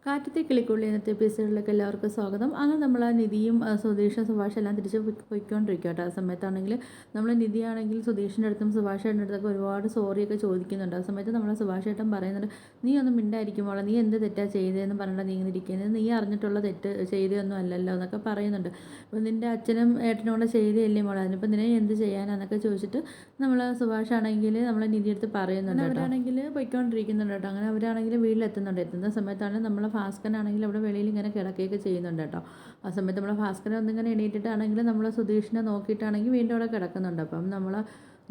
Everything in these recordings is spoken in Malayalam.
കാറ്റത്തെ കിളിക്കുള്ളി ഇന്നത്തെ എപ്പിസോഡിലേക്ക് എല്ലാവർക്കും സ്വാഗതം. അങ്ങനെ നമ്മൾ ആ നിധിയും സുധീഷും സുഭാഷും എല്ലാം തിരിച്ച് പോയിക്കൊണ്ടിരിക്കുക കേട്ടോ. ആ സമയത്താണെങ്കിൽ നമ്മൾ നിധിയാണെങ്കിൽ സുധീഷിൻ്റെ അടുത്തും സുഭാഷേട്ടൻ്റെ അടുത്തൊക്കെ ഒരുപാട് സോറിയൊക്കെ ചോദിക്കുന്നുണ്ട്. ആ സമയത്ത് നമ്മൾ സുഭാഷേട്ടൻ പറയുന്നുണ്ട്, നീ ഒന്നും മിണ്ടായിരിക്കുമ്പോൾ നീ എന്ത് തെറ്റാ ചെയ്തതെന്ന് പറഞ്ഞിട്ട് നീ ഇരിക്കുന്നത്, നീ അറിഞ്ഞിട്ടുള്ള തെറ്റ് ചെയ്തതൊന്നും അല്ലല്ലോ എന്നൊക്കെ പറയുന്നുണ്ട്. അപ്പോൾ നിൻ്റെ അച്ഛനും ഏട്ടനും കൂടെ ചെയ്തതല്ലേ മോളെ, അതിനിപ്പോൾ നിന്നെ എന്ത് ചെയ്യാനാന്നൊക്കെ ചോദിച്ചിട്ട് നമ്മൾ സുഭാഷാണെങ്കിൽ നമ്മളെ നിധിയെടുത്ത് പറയുന്നുണ്ട്. അവരാണെങ്കിൽ പോയിക്കൊണ്ടിരിക്കുന്നുണ്ട് കേട്ടോ. അങ്ങനെ അവരാണെങ്കിൽ വീട്ടിലെത്തുന്നുണ്ട്. എത്തുന്ന സമയത്താണ് നമ്മൾ ഭാസ്കരനാണെങ്കിൽ അവിടെ വെളിയിൽ ഇങ്ങനെ കിടക്കുകയൊക്കെ ചെയ്യുന്നുണ്ട് കേട്ടോ. ആ സമയത്ത് നമ്മൾ ഭാസ്കരൻ ഒന്നിങ്ങനെ എണീറ്റിട്ടാണെങ്കിൽ നമ്മൾ സുധീഷിനെ നോക്കിയിട്ടാണെങ്കിൽ വീണ്ടും അവിടെ കിടക്കുന്നുണ്ട്. അപ്പം നമ്മൾ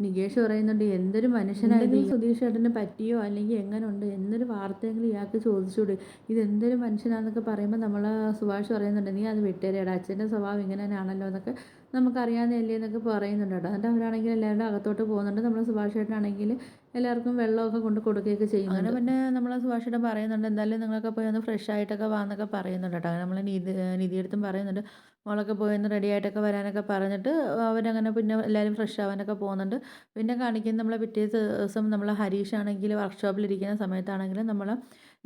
നികേഷ് പറയുന്നുണ്ട്, എന്തൊരു മനുഷ്യനായത് സുധീഷ് ചേട്ടന് പറ്റിയോ അല്ലെങ്കിൽ എങ്ങനെ ഉണ്ട് എന്നൊരു വാർത്തയെങ്കിലും ഇയാൾക്ക് ചോദിച്ചുകൂടി, ഇതെന്തൊരു മനുഷ്യനാണെന്നൊക്കെ പറയുമ്പോൾ നമ്മൾ സുഭാഷ് പറയുന്നുണ്ട്, നീ അത് വിട്ടേരേടാ, അച്ഛൻ്റെ സ്വഭാവം ഇങ്ങനെ തന്നെയാണല്ലോ എന്നൊക്കെ നമുക്കറിയാവുന്നതല്ലേ എന്നൊക്കെ പറയുന്നുണ്ട് കേട്ടോ. എന്നിട്ട് അവരാണെങ്കിൽ എല്ലാവരുടെ അകത്തോട്ട് പോകുന്നുണ്ട്. നമ്മൾ സുഭാഷ് ചേട്ടനാണെങ്കിൽ എല്ലാവർക്കും വെള്ളമൊക്കെ കൊണ്ട് കൊടുക്കുകയൊക്കെ ചെയ്യുന്നു. അങ്ങനെ പിന്നെ നമ്മൾ സുഭാഷ് ചേട്ടൻ പറയുന്നുണ്ട്, എന്തായാലും നിങ്ങളൊക്കെ പോയി ഒന്ന് ഫ്രഷ് ആയിട്ടൊക്കെ വാന്നൊക്കെ പറയുന്നുണ്ട് കേട്ടോ. അങ്ങനെ നമ്മൾ നിധിയെടുത്തും പറയുന്നുണ്ട്, മോളൊക്കെ പോയി ഒന്ന് റെഡി ആയിട്ടൊക്കെ വരാനൊക്കെ പറഞ്ഞിട്ട് അവരങ്ങനെ പിന്നെ എല്ലാവരും ഫ്രഷ് ആവാനൊക്കെ പോകുന്നുണ്ട്. പിന്നെ കാണിക്കുന്നത് നമ്മളെ പിറ്റേ ദിവസം നമ്മൾ ഹരീഷാണെങ്കിൽ വർക്ക്ഷോപ്പിലിരിക്കുന്ന സമയത്താണെങ്കിൽ നമ്മൾ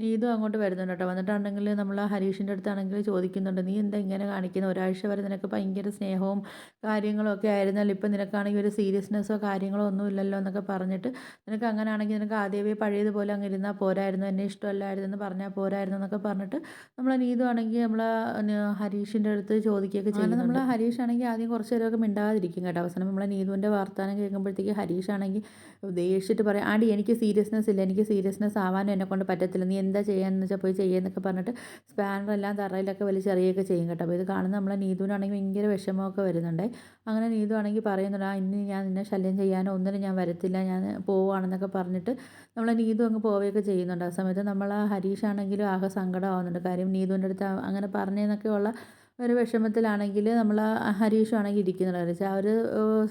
നീതു അങ്ങോട്ട് വരുന്നുണ്ട് കേട്ടോ. വന്നിട്ടുണ്ടെങ്കിൽ നമ്മൾ ഹരീഷിൻ്റെ അടുത്താണെങ്കിൽ ചോദിക്കുന്നുണ്ട്, നീ എന്താ ഇങ്ങനെ കാണിക്കുന്നത്, ഒരാഴ്ച വരെ നിനക്ക് ഭയങ്കര സ്നേഹവും കാര്യങ്ങളും ഒക്കെ ആയിരുന്നല്ലോ, ഇപ്പം നിനക്കാണെങ്കിൽ ഒരു സീരിയസ്നെസ്സോ കാര്യങ്ങളോ ഒന്നും ഇല്ലല്ലോ എന്നൊക്കെ പറഞ്ഞിട്ട്, നിനക്ക് അങ്ങനെയാണെങ്കിൽ നിനക്ക് ആദ്യമേ പഴയതുപോലെ അങ്ങ് ഇരുന്നാൽ പോരായിരുന്നു, എന്നെ ഇഷ്ടമല്ലായിരുന്നു എന്ന് പറഞ്ഞാൽ പോരായിരുന്നു എന്നൊക്കെ പറഞ്ഞിട്ട് നമ്മൾ നീതു ആണെങ്കിൽ നമ്മൾ ഹരീഷിൻ്റെ അടുത്ത് ചോദിക്കുകയൊക്കെ ചെയ്യുന്നുണ്ട്. നമ്മൾ ഹരീഷ് ആണെങ്കിൽ ആദ്യം കുറച്ച് നേരമൊക്കെ മിണ്ടാതിരിക്കും കേട്ടോ. അവസാനം നമ്മളെ നീതുവിൻ്റെ വർത്തമാനം കേൾക്കുമ്പോഴത്തേക്ക് ഹരീഷ് ആണെങ്കിൽ ദേഷ്യമായിട്ട് പറയാം, ആടി എനിക്ക് സീരിയസ്നെസ് ഇല്ല, എനിക്ക് സീരിയസ്നെസ് ആവാനും എന്നെക്കൊണ്ട് പറ്റത്തില്ല, നീ എന്താ ചെയ്യാന്ന് വെച്ചാൽ പോയി ചെയ്യുന്നൊക്കെ പറഞ്ഞിട്ട് സ്പാനറെല്ലാം തറയിലൊക്കെ വലിച്ചെറിയുകയൊക്കെ ചെയ്യും കേട്ടോ. അപ്പോൾ ഇത് കാണുന്ന നമ്മളെ നീതുവിനാണെങ്കിൽ ഭയങ്കര വിഷമമൊക്കെ വരുന്നുണ്ട്. അങ്ങനെ നീതു ആണെങ്കിൽ പറയുന്നുണ്ട്, ഇനി ഞാൻ നിന്നെ ശല്യം ചെയ്യാനോ ഒന്നിനും ഞാൻ വരത്തില്ല, ഞാൻ പോവുകയാണെന്നൊക്കെ പറഞ്ഞിട്ട് നമ്മളെ നീതു അങ്ങ് പോവുകയൊക്കെ ചെയ്യുന്നുണ്ട്. ആ സമയത്ത് നമ്മൾ ഹരീഷാണെങ്കിലും ആകെ സങ്കടമാവുന്നുണ്ട്. കാര്യം നീതുവിൻ്റെ അടുത്ത് അങ്ങനെ പറഞ്ഞതെന്നൊക്കെയുള്ള ഒരു വിഷമത്തിലാണെങ്കിൽ നമ്മൾ ഹരീഷാണെങ്കിൽ ഇരിക്കുന്നുണ്ട്. ഹരീഷ് ആ ഒരു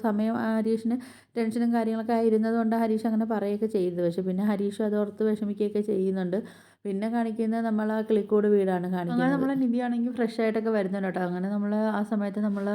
സമയം ഹരീഷിന് ടെൻഷനും കാര്യങ്ങളൊക്കെ ആയിരുന്നത് കൊണ്ട് ഹരീഷ് അങ്ങനെ പറയുകയൊക്കെ ചെയ്തത്. പക്ഷേ പിന്നെ ഹരീഷ് അതോർത്ത് വിഷമിക്കുകയൊക്കെ ചെയ്യുന്നുണ്ട്. പിന്നെ കാണിക്കുന്നത് നമ്മൾ ആ കിളിക്കൂട് വീടാണ് കാണിക്കുന്നത്. അങ്ങനെ നമ്മൾ നിധിയാണെങ്കിൽ ഫ്രഷ് ആയിട്ടൊക്കെ വരുന്നുണ്ട് കേട്ടോ. അങ്ങനെ നമ്മൾ ആ സമയത്ത് നമ്മൾ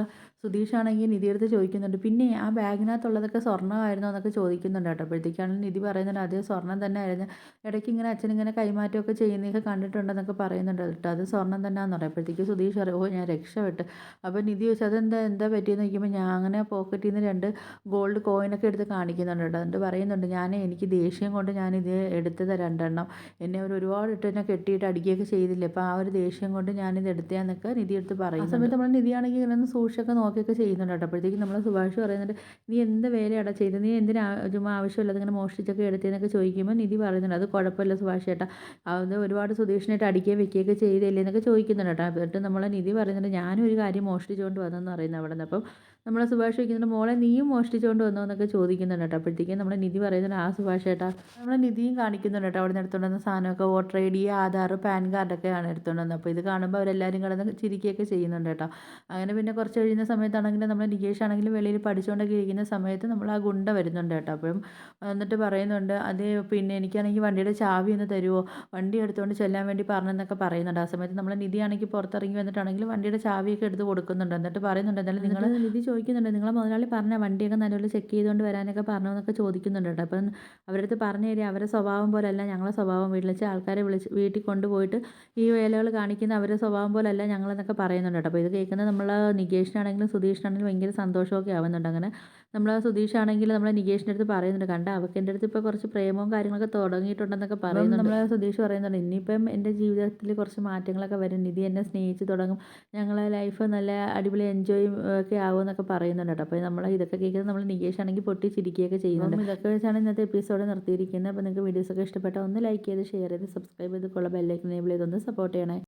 സുധീഷാണെങ്കിൽ നിധിയെടുത്ത് ചോദിക്കുന്നുണ്ട്, പിന്നെ ആ ബാഗിനകത്തുള്ളതൊക്കെ സ്വർണ്ണമായിരുന്നോ എന്നൊക്കെ ചോദിക്കുന്നുണ്ട് കേട്ടോ. അപ്പോഴത്തേക്കാണെങ്കിൽ നിധി പറയുന്നുണ്ട്, അത് സ്വർണ്ണം തന്നെ ആയിരുന്നു, ഇടയ്ക്ക് ഇങ്ങനെ അച്ഛനിങ്ങനെ കൈമാറ്റമൊക്കെ ചെയ്യുന്നതൊക്കെ കണ്ടിട്ടുണ്ടെന്നൊക്കെ പറയുന്നുണ്ട് കേട്ടോ. അത് സ്വർണ്ണം തന്നെയാണെന്ന് പറയും. അപ്പോഴത്തേക്ക് സുധീഷ് പറയും, ഓ ഞാൻ രക്ഷപ്പെട്ട്. അപ്പോൾ നിധി ചോദിച്ചു, എന്താ പറ്റിയെന്ന് ചോദിക്കുമ്പോൾ ഞാൻ അങ്ങനെ പോക്കറ്റിൽ നിന്ന് 2 ഗോൾഡ് കോയിനൊക്കെ എടുത്ത് കാണിക്കുന്നുണ്ട് കേട്ടോ. എന്നിട്ട് പറയുന്നുണ്ട്, എനിക്ക് ദേഷ്യം കൊണ്ട് ഞാനിത് എടുത്തത് 2 എണ്ണം, എന്നെ ഒരുപാട് ഇട്ട് എന്നെ കെട്ടിയിട്ട് അടിക്കുകയൊക്കെ ചെയ്തില്ലേ, അപ്പോൾ ആ ഒരു ദേഷ്യം കൊണ്ട് ഞാനിത് എടുത്തതാന്നൊക്കെ നിധി എടുത്ത് പറയും. ആ സമയത്ത് നമ്മൾ നിധിയാണെങ്കിൽ ഇങ്ങനെ സൂക്ഷിച്ചൊക്കെ നോക്കിയൊക്കെ ചെയ്യുന്നുണ്ട് കേട്ടോ. അപ്പോഴത്തേക്കും നമ്മൾ സുഭാഷ് പറയുന്നുണ്ട്, നീ എന്ത് വേലയാടാ ചെയ്തത്, നീ എന്തിനാ ചുമ്മാ ആവശ്യമില്ലാതെ ഇങ്ങനെ മോഷ്ടിച്ചൊക്കെ എടുത്തതെന്നൊക്കെ ചോദിക്കുമ്പോൾ നിധി പറയുന്നുണ്ട്, അത് കുഴപ്പമില്ല സുഭാഷ് ചേട്ടാ, അത് ഒരുപാട് സുധീഷിനായിട്ട് അടിക്കുകയും വെക്കുകയൊക്കെ ചെയ്തില്ലേ എന്നൊക്കെ ചോദിക്കുന്നുണ്ട് കേട്ടോ. എന്നിട്ട് നമ്മളെ നിധി പറയുന്നുണ്ട്, ഞാനും ഒരു കാര്യം മോഷ്ടിച്ചുകൊണ്ട് വന്നെന്ന് പറയുന്നത് അവിടെ നിന്ന്. അപ്പം നമ്മളെ സുഭാഷ് ചോദിക്കുന്നുണ്ട്, മോളെ നീയും മോഷ്ടിച്ചുകൊണ്ട് വന്നോ എന്നൊക്കെ ചോദിക്കുന്നുണ്ട് കേട്ടോ. അപ്പോഴത്തേക്കും നമ്മുടെ നിധി പറയുന്നുണ്ട്, ആ സുഭാഷ് ചേട്ടാ, നമ്മളെ നിധിയും കാണിക്കുന്നുണ്ട് കേട്ടോ. അവിടെ നിന്ന് എടുത്തുകൊണ്ട് വന്ന സാധനമൊക്കെ വോട്ടർ ഐ ഡി, ആധാർ, പാൻ കാർഡൊക്കെയാണ് എടുത്തുകൊണ്ട് വന്നത്. അപ്പോൾ ഇത് കാണുമ്പോൾ അവരെല്ലാവരും കിടന്ന് ചിരിക്കുകയൊക്കെ ചെയ്യുന്നുണ്ട് കേട്ടോ. അങ്ങനെ പിന്നെ കുറച്ച് കഴിയുന്ന സമയത്താണെങ്കിലും നമ്മൾ നികേഷ് ആണെങ്കിലും വെളിയിൽ പഠിച്ചുകൊണ്ടൊക്കെ ഇരിക്കുന്ന സമയത്ത് നമ്മൾ ആ ഗുണ്ട വരുന്നുണ്ട് കേട്ടോ. അപ്പം എന്നിട്ട് പറയുന്നുണ്ട്, അത് പിന്നെ എനിക്കാണെങ്കിൽ വണ്ടിയുടെ ചാവി ഒന്ന് തരുമോ, വണ്ടി എടുത്തുകൊണ്ട് ചെല്ലാൻ വേണ്ടി പറഞ്ഞെന്നൊക്കെ പറയുന്നുണ്ട്. ആ സമയത്ത് നമ്മൾ നിധിയാണെങ്കിൽ പുറത്തിറങ്ങി വന്നിട്ടാണെങ്കിൽ വണ്ടിയുടെ ചാവിയൊക്കെ എടുത്ത് കൊടുക്കുന്നുണ്ട്. എന്നിട്ട് പറയുന്നുണ്ട്, എന്തായാലും നിങ്ങൾ നിധി ചോദിക്കുന്നുണ്ട്, നിങ്ങളെ മുതലാളി പറഞ്ഞ വണ്ടിയൊക്കെ നല്ലപോലെ ചെക്ക് ചെയ്തുകൊണ്ട് വരാനൊക്കെ പറഞ്ഞതെന്നൊക്കെ ചോദിക്കുന്നുണ്ട് കേട്ടോ. അപ്പം അവരുടെ അടുത്ത് പറഞ്ഞു തരിക, അവരുടെ സ്വഭാവം പോലെയല്ല ഞങ്ങളെ സ്വഭാവം, വീട്ടിൽ ആൾക്കാരെ വീട്ടിൽ കൊണ്ടുപോയിട്ട് ഈ വേലകൾ കാണിക്കുന്ന അവരുടെ സ്വഭാവം പോലെയല്ല ഞങ്ങളെന്നൊക്കെ പറയുന്നുണ്ട് കേട്ടോ. അപ്പോൾ ഇത് കേൾക്കുന്നത് നമ്മൾ നികേഷിനാണെങ്കിലും സുധീഷിനാണെങ്കിലും ഭയങ്കര സന്തോഷമൊക്കെ ആവുന്നുണ്ട്. അങ്ങനെ നമ്മൾ സുധീഷാണെങ്കിൽ നമ്മളെ നികേഷിൻ്റെ അടുത്ത് പറയുന്നുണ്ട്, കണ്ട അവൾക്ക് എൻ്റെ അടുത്ത് ഇപ്പോൾ കുറച്ച് പ്രേമവും കാര്യങ്ങളൊക്കെ തുടങ്ങിയിട്ടുണ്ടെന്നൊക്കെ പറയുന്നുണ്ട്. നമ്മൾ സുധീഷ് പറയുന്നുണ്ട്, ഇനിയിപ്പം എൻ്റെ ജീവിതത്തിൽ കുറച്ച് മാറ്റങ്ങളൊക്കെ വരും, നിധി എന്നെ സ്നേഹിച്ച് തുടങ്ങും, ഞങ്ങളെ ലൈഫ് നല്ല അടിപൊളി എൻജോയ് ഒക്കെ ആകുമെന്നൊക്കെ പറയുന്നുണ്ട് കേട്ടോ. അപ്പോൾ നമ്മൾ ഇതൊക്കെ കേൾക്കുന്നത് നമ്മൾ നികേഷ് ആണെങ്കിൽ പൊട്ടി ചിരിക്കുകയൊക്കെ ചെയ്യുന്നുണ്ട്. ഇതൊക്കെ വെച്ചാണ് ഇന്നത്തെ എപ്പിസോഡ് നിർത്തിയിരിക്കുന്നത്. അപ്പോൾ നിങ്ങൾക്ക് വീഡിയോസൊക്കെ ഇഷ്ടപ്പെട്ടാൽ ഒന്ന് ലൈക്ക് ചെയ്ത് ഷെയർ ചെയ്ത് സബ്സ്ക്രൈബ് ചെയ്ത് ബെല്ലൈക്കൻ എനേബിൾ ചെയ്തൊന്ന് സപ്പോർട്ട് ചെയ്യണേ.